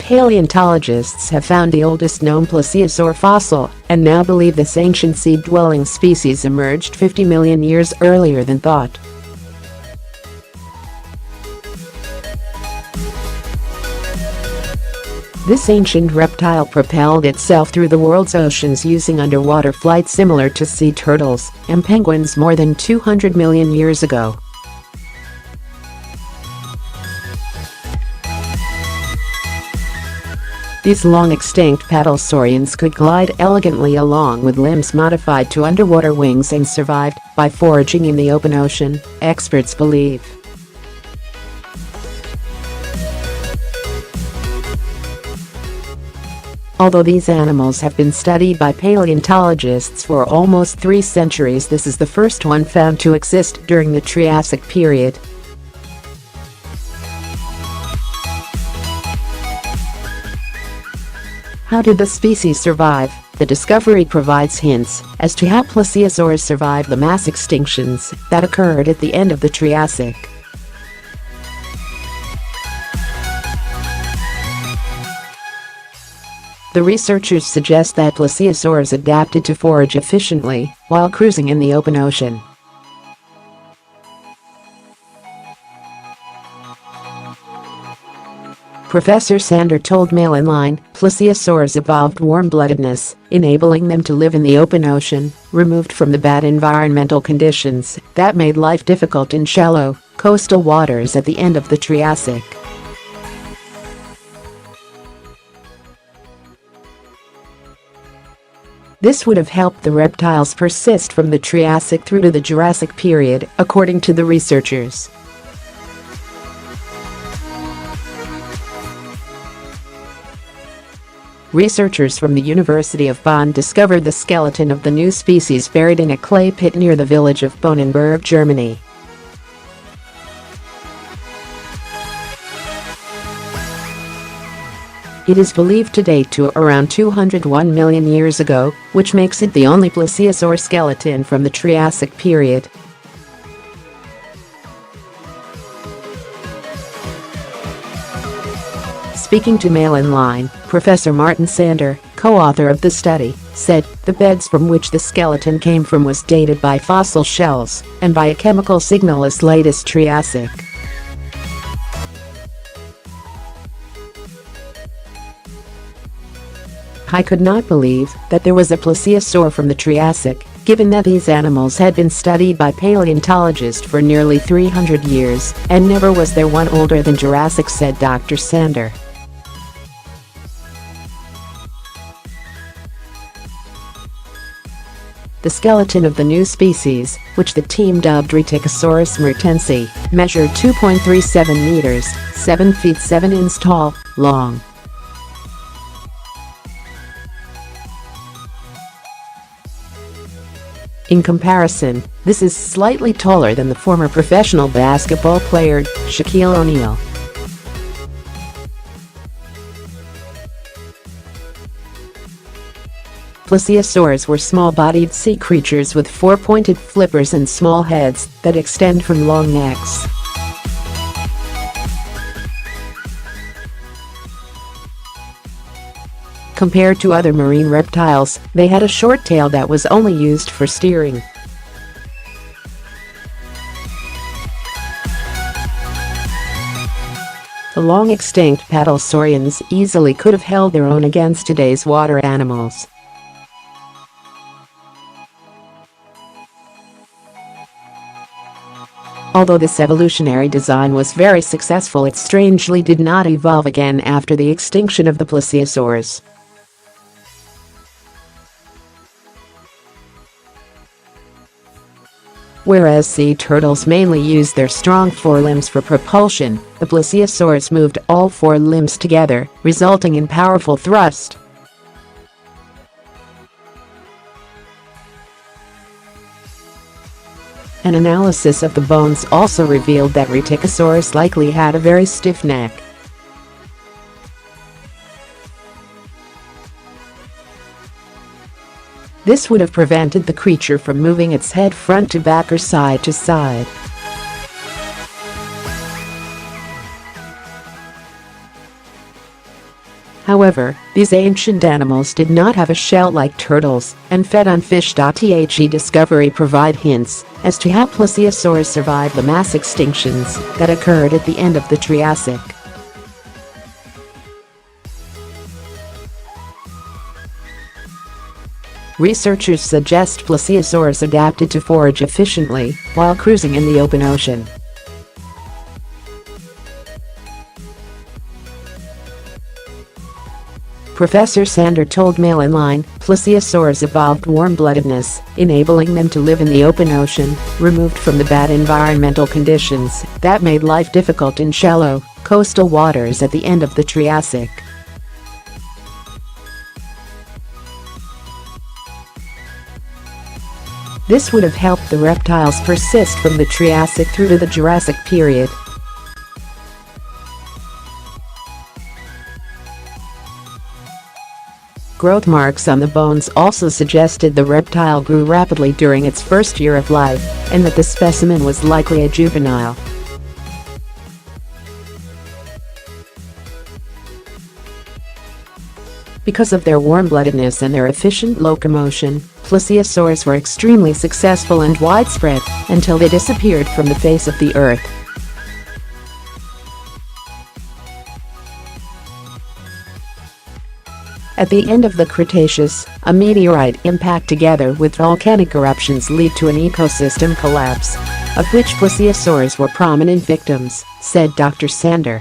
Paleontologists have found the oldest known plesiosaur fossil and now believe this ancient sea-dwelling species emerged 50 million years earlier than thought. This ancient reptile propelled itself through the world's oceans using underwater flight similar to sea turtles and penguins more than 200 million years ago. These long-extinct saurians could glide elegantly along with limbs modified to underwater wings and survived by foraging in the open ocean, experts believe. Although these animals have been studied by paleontologists for almost 3 centuries, this is the first one found to exist during the Triassic period. How did the species survive? The discovery provides hints as to how plesiosaurs survived the mass extinctions that occurred at the end of the Triassic. The researchers suggest that plesiosaurs adapted to forage efficiently while cruising in the open ocean. Professor Sander told MailOnline, plesiosaurs evolved warm-bloodedness, enabling them to live in the open ocean, removed from the bad environmental conditions that made life difficult in shallow, coastal waters at the end of the Triassic. This would have helped the reptiles persist from the Triassic through to the Jurassic period, according to the researchers. Researchers from the University of Bonn discovered the skeleton of the new species buried in a clay pit near the village of Bonn, Germany. It is believed to date to around 201 million years ago, which makes it the only plesiosaur skeleton from the Triassic period. Speaking to MailOnline, Professor Dr Sander, co-author of the study, said the beds from which the skeleton came from was dated by fossil shells and by a chemical signal as late as Triassic. I could not believe that there was a plesiosaur from the Triassic, given that these animals had been studied by paleontologists for nearly 300 years, and never was there one older than Jurassic, said Dr. Sander. The skeleton of the new species, which the team dubbed Rhetictosaurus mertensi, measured 2.37 meters, 7 feet 7 inches tall, long. In comparison, this is slightly taller than the former professional basketball player, Shaquille O'Neil. Plesiosaurs were small-bodied sea creatures with 4 pointed flippers and small heads that extend from long necks. Compared to other marine reptiles, they had a short tail that was only used for steering. The long-extinct saurians easily could have held their own against today's water animals. Although this evolutionary design was very successful, it strangely did not evolve again after the extinction of the plesiosaurs. Whereas sea turtles mainly used their strong forelimbs for propulsion, the plesiosaurs moved all 4 limbs together, resulting in powerful thrust. An analysis of the bones also revealed that Rhetictosaurus likely had a very stiff neck. This would have prevented the creature from moving its head front to back or side to side. However, these ancient animals did not have a shell like turtles and fed on fish.The discovery provide hints as to how plesiosaurs survived the mass extinctions that occurred at the end of the Triassic. Researchers suggest plesiosaurs adapted to forage efficiently while cruising in the open ocean. Professor Sander told MailOnline.Plesiosaurs evolved warm-bloodedness, enabling them to live in the open ocean, removed from the bad environmental conditions that made life difficult in shallow, coastal waters at the end of the Triassic. This would have helped the reptiles persist from the Triassic through to the Jurassic period. Growth marks on the bones also suggested the reptile grew rapidly during its first year of life and that the specimen was likely a juvenile. Because of their warm-bloodedness and their efficient locomotion, plesiosaurs were extremely successful and widespread until they disappeared from the face of the earth. At the end of the Cretaceous, a meteorite impact together with volcanic eruptions lead to an ecosystem collapse, of which plesiosaurs were prominent victims, said Dr. Sander.